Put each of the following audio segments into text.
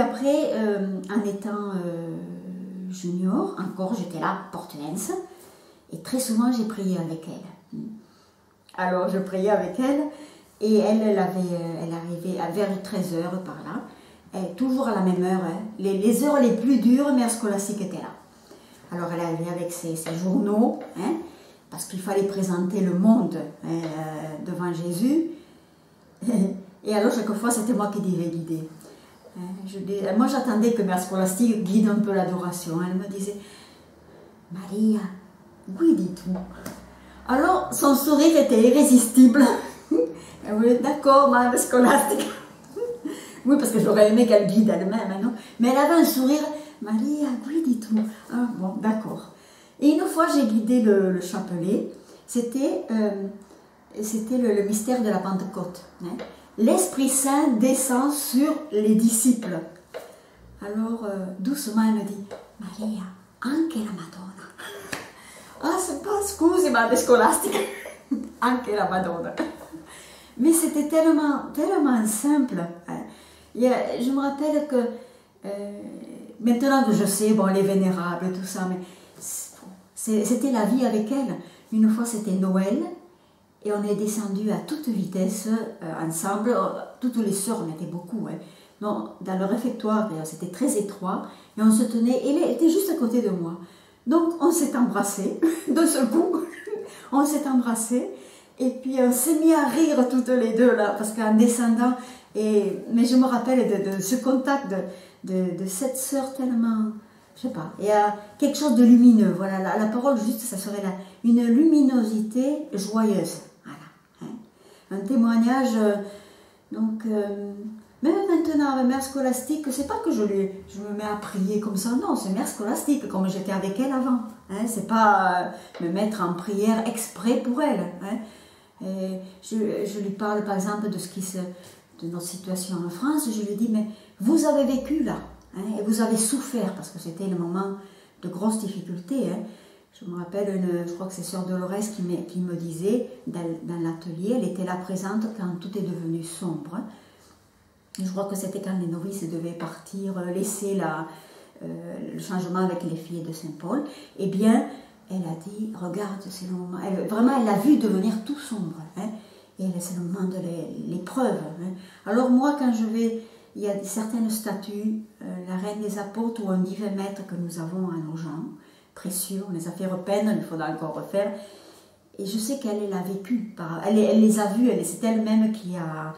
après, en étant junior, encore j'étais là, portuense, et très souvent j'ai prié avec elle. Alors je priais avec elle, et elle arrivait vers 13 heures par là, toujours à la même heure, hein. Les heures les plus dures, mère scolastique était là. Alors elle arrivait avec ses journaux, hein, parce qu'il fallait présenter le monde devant Jésus. Et alors chaque fois c'était moi qui devais guider. Moi j'attendais que mère scolastique guide un peu l'adoration. Elle me disait « Maria, guidi tu ». Alors son sourire était irrésistible. Elle voulait « D'accord, mère scolastique ». Oui, parce que j'aurais aimé qu'elle guide elle-même, non? Mais elle avait un sourire « Maria, guidi tu ». Ah, bon, d'accord. Et une fois j'ai guidé le chapelet. C'était le mystère de la Pentecôte. Hein. L'Esprit Saint descend sur les disciples. Alors, doucement, elle me dit « Maria, anche la Madonna ». Ah, c'est pas scusi, ma scolastica. Anche la Madonna. Mais c'était tellement simple. Hein. Je me rappelle que, maintenant que je sais, bon, elle est vénérable et tout ça, mais c'était la vie avec elle. Une fois, c'était Noël. Et on est descendu à toute vitesse, ensemble, toutes les sœurs, on était beaucoup, hein. Non, dans le réfectoire, c'était très étroit, et on se tenait, et elle était juste à côté de moi. Donc on s'est embrassés, d'un seul coup, on s'est embrassés, et puis on s'est mis à rire toutes les deux, là, parce qu'en descendant, mais je me rappelle de ce contact de cette sœur tellement, je sais pas, il y a quelque chose de lumineux, voilà, la parole juste, ça serait là, une luminosité joyeuse. Un témoignage, donc, même maintenant avec mère scolastique, c'est pas que je me mets à prier comme ça, non, c'est mère scolastique, comme j'étais avec elle avant, hein, c'est pas me mettre en prière exprès pour elle, hein. Et je lui parle par exemple de notre situation en France, je lui dis, mais vous avez vécu là, hein, et vous avez souffert, parce que c'était le moment de grosses difficultés, hein. Je me rappelle, je crois que c'est Sœur Dolores qui me disait, dans l'atelier, elle était là présente quand tout est devenu sombre. Je crois que c'était quand les novices devaient partir, laisser le changement avec les filles de Saint-Paul. Eh bien, elle a dit, regarde, c'est le moment. Vraiment, elle l'a vu devenir tout sombre. Hein, et c'est le moment de l'épreuve. Hein. Alors moi, quand je vais, il y a certaines statues, la Reine des Apôtres ou un divin maître que nous avons à nos gens, précieux, on les a fait repeindre, il faudra encore refaire. Et je sais qu'elle l'a vécu, elle les a vus, c'est elle-même qui a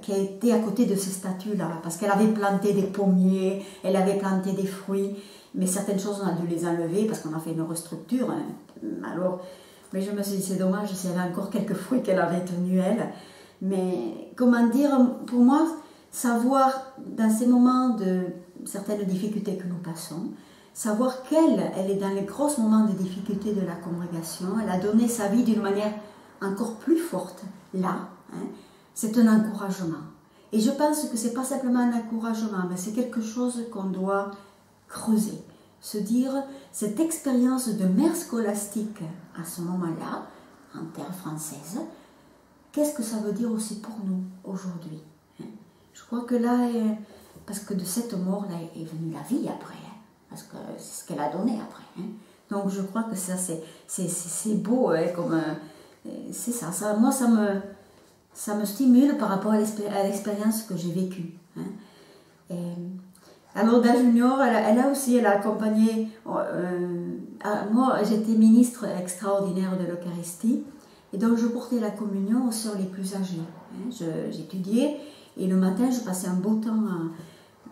été à côté de ces statues-là, parce qu'elle avait planté des pommiers, elle avait planté des fruits, mais certaines choses on a dû les enlever parce qu'on a fait une restructure. Hein. Alors, mais je me suis dit, c'est dommage, s'il y avait encore quelques fruits qu'elle avait tenus, elle. Mais comment dire, pour moi, savoir dans ces moments de certaines difficultés que nous passons, savoir qu'elle est dans les gros moments de difficulté de la congrégation, elle a donné sa vie d'une manière encore plus forte, là, hein, c'est un encouragement. Et je pense que ce n'est pas simplement un encouragement, mais c'est quelque chose qu'on doit creuser. Se dire, cette expérience de mère scolastique à ce moment-là, en terre française, qu'est-ce que ça veut dire aussi pour nous aujourd'hui, hein? Je crois que là, parce que de cette mort-là est venue la vie après, hein, parce que c'est ce qu'elle a donné après. Hein. Donc je crois que ça c'est beau, hein, comme c'est ça. Moi ça me stimule par rapport à l'expérience que j'ai vécue. Hein. Alors dans Junior, elle a accompagné. Moi j'étais ministre extraordinaire de l'Eucharistie et donc je portais la communion aux sœurs les plus âgées. Hein. J'étudiais et le matin je passais un beau temps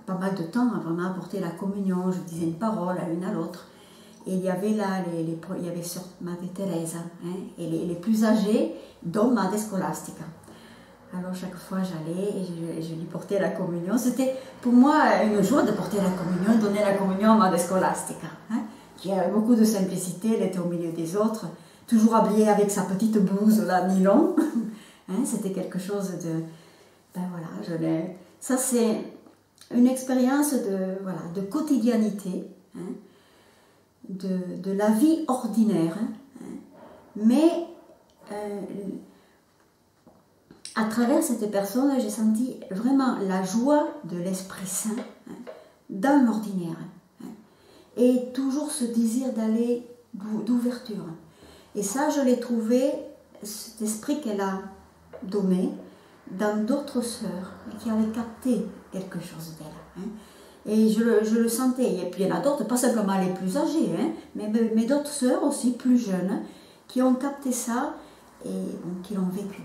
pas mal de temps à vraiment apporter la communion, je disais une parole à l'une à l'autre. Et il y avait là, il y avait Sœur Madre Teresa, hein, et les plus âgés, dont Madre Scolastica. Alors chaque fois j'allais et je lui portais la communion. C'était pour moi une joie de porter la communion, donner la communion à Madre Scolastica, hein, qui avait beaucoup de simplicité, elle était au milieu des autres, toujours habillée avec sa petite blouse là, nylon. Hein, c'était quelque chose de... Ben voilà, ça c'est une expérience de quotidianité, hein, de la vie ordinaire, hein, mais à travers cette personne, j'ai senti vraiment la joie de l'Esprit Saint, hein, dans l'ordinaire. Hein, et toujours ce désir d'aller d'ouverture. Et ça, je l'ai trouvé, cet esprit qu'elle a donné, dans d'autres sœurs qui avaient capté quelque chose d'elle. Hein. Et je le sentais. Et puis il y en a d'autres, pas simplement les plus âgées, hein, mais d'autres sœurs aussi plus jeunes, qui ont capté ça et bon, qui l'ont vécu.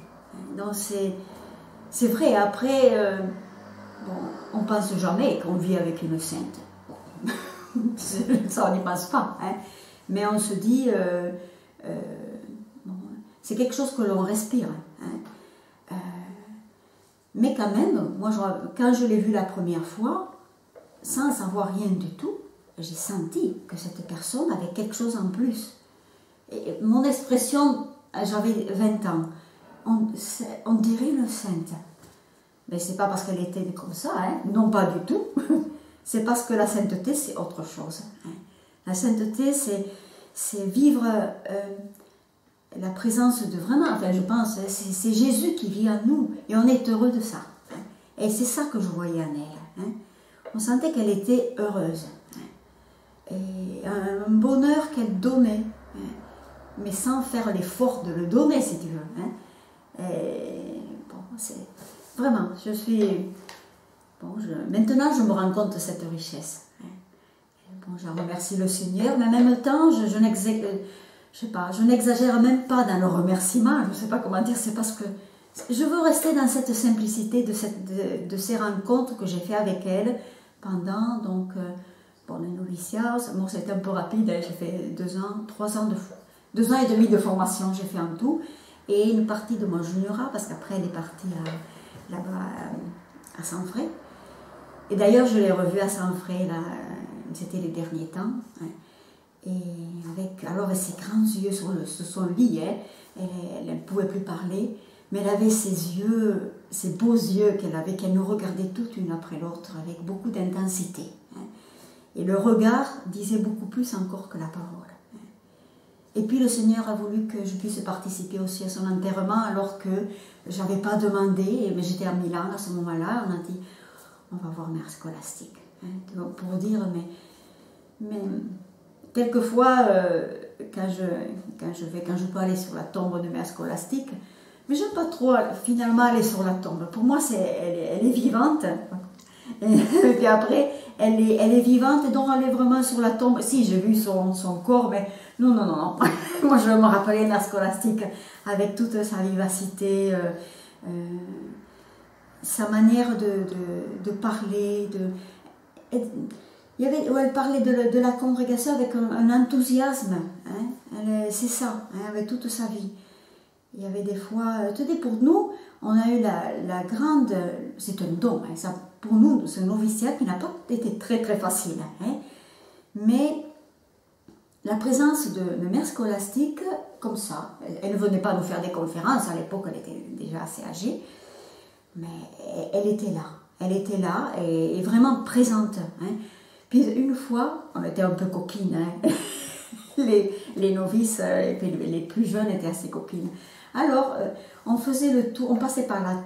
Donc c'est vrai, après, bon, on ne pense jamais qu'on vit avec une sainte. Ça, on n'y pense pas. Hein. Mais on se dit, bon, c'est quelque chose que l'on respire. Hein. Mais quand même, moi, quand je l'ai vue la première fois, sans savoir rien du tout, j'ai senti que cette personne avait quelque chose en plus. Et mon expression, j'avais 20 ans, on dirait une sainte. Mais c'est pas parce qu'elle était comme ça, hein, non pas du tout. C'est parce que la sainteté, c'est autre chose. Hein. La sainteté, c'est vivre la présence de vraiment, enfin je pense, c'est Jésus qui vit en nous, et on est heureux de ça. Hein. Et c'est ça que je voyais en elle. Hein. On sentait qu'elle était heureuse. Hein. Et un bonheur qu'elle donnait, hein, mais sans faire l'effort de le donner, si tu veux. Hein. Et bon, c'est vraiment, je suis... Bon, maintenant, je me rends compte de cette richesse. Hein. Bon, je remercie le Seigneur, mais en même temps, je n'exagère même pas dans le remerciement. Je ne sais pas comment dire, c'est parce que je veux rester dans cette simplicité de ces rencontres que j'ai fait avec elle pendant donc bon, le noviciat. Bon, c'était un peu rapide, hein, j'ai fait 2 ans, 3 ans 2 ans et demi de formation, j'ai fait en tout, et une partie de mon juniorat, parce qu'après elle est partie là-bas à Saint-Fray. Et d'ailleurs, je l'ai revue à Saint-Fray, c'était les derniers temps. Hein. Et alors, avec ses grands yeux sur son lit, hein, elle ne pouvait plus parler, mais elle avait ses yeux, ces beaux yeux qu'elle nous regardait toutes une après l'autre, avec beaucoup d'intensité. Hein. Et le regard disait beaucoup plus encore que la parole. Hein. Et puis le Seigneur a voulu que je puisse participer aussi à son enterrement, alors que je n'avais pas demandé, mais j'étais à Milan à ce moment-là. On a dit, on va voir Mère Scolastique. Hein, pour dire, mais quelquefois, quand je peux aller sur la tombe de Mère Scolastique, mais je n'aime pas trop finalement aller sur la tombe. Pour moi, elle est vivante. Et puis après, elle est vivante, et donc elle est vraiment sur la tombe. Si, j'ai vu son corps, mais non. Moi, je me rappelais Mère Scolastique avec toute sa vivacité, sa manière de parler, où elle parlait de la congrégation avec un enthousiasme. Hein. C'est ça, hein, avec toute sa vie. Il y avait des fois, pour nous, on a eu la grande, c'est un don, hein, ça, pour nous, ce noviciat qui n'a pas été très très facile. Hein, mais la présence de Mère Scolastique, comme ça, elle ne venait pas nous faire des conférences, à l'époque elle était déjà assez âgée, mais elle était là et vraiment présente. Hein. Puis une fois, on était un peu coquines, hein. les novices et puis les plus jeunes étaient assez coquines. Alors, on faisait le tour, on passait par la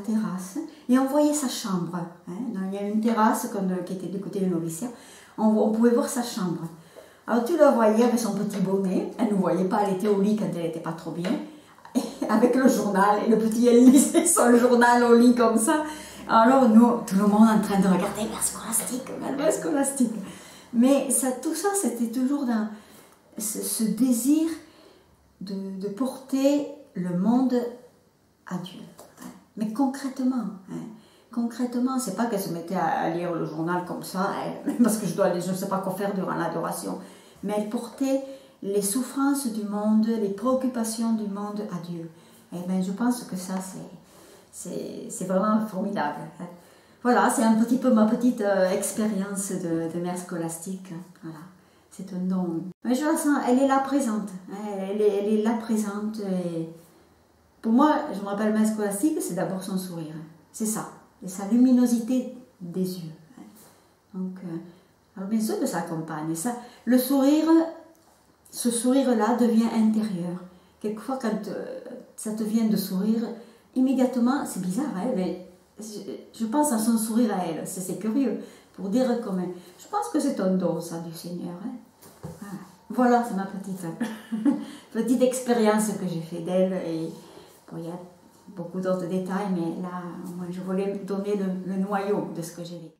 terrasse et on voyait sa chambre. Hein. Il y a une terrasse qui était du côté du noviciat, on pouvait voir sa chambre. Alors tu la voyais avec son petit bonnet, elle ne nous voyait pas, elle était au lit quand elle n'était pas trop bien, avec le journal, et le petit elle lisait son journal au lit comme ça. Alors nous, tout le monde en train de regarder Mère Scolastique. Mais tout ça, c'était toujours dans ce désir de porter le monde à Dieu. Mais concrètement, concrètement, c'est pas qu'elle se mettait à lire le journal comme ça, parce que je ne sais pas quoi faire durant l'adoration, mais elle portait les souffrances du monde, les préoccupations du monde à Dieu. Et bien, je pense que ça, c'est vraiment formidable. Voilà, c'est un petit peu ma petite expérience de Mère Scolastique. Voilà, c'est un don. Mais je la sens, elle est là présente. Elle est là présente. Et pour moi, je me rappelle Mère Scolastique, c'est d'abord son sourire. C'est ça. Et sa luminosité des yeux. Donc, alors bien sûr que ça accompagne. Ça, le sourire, ce sourire-là devient intérieur. Quelquefois, quand ça te vient de sourire, immédiatement, c'est bizarre, hein, mais je pense à son sourire à elle, c'est curieux, pour dire comment. Je pense que c'est un don, ça, du Seigneur. Hein. Voilà, c'est ma petite expérience que j'ai fait d'elle. Et bon, il y a beaucoup d'autres détails, mais là, moi, je voulais donner le noyau de ce que j'ai vécu.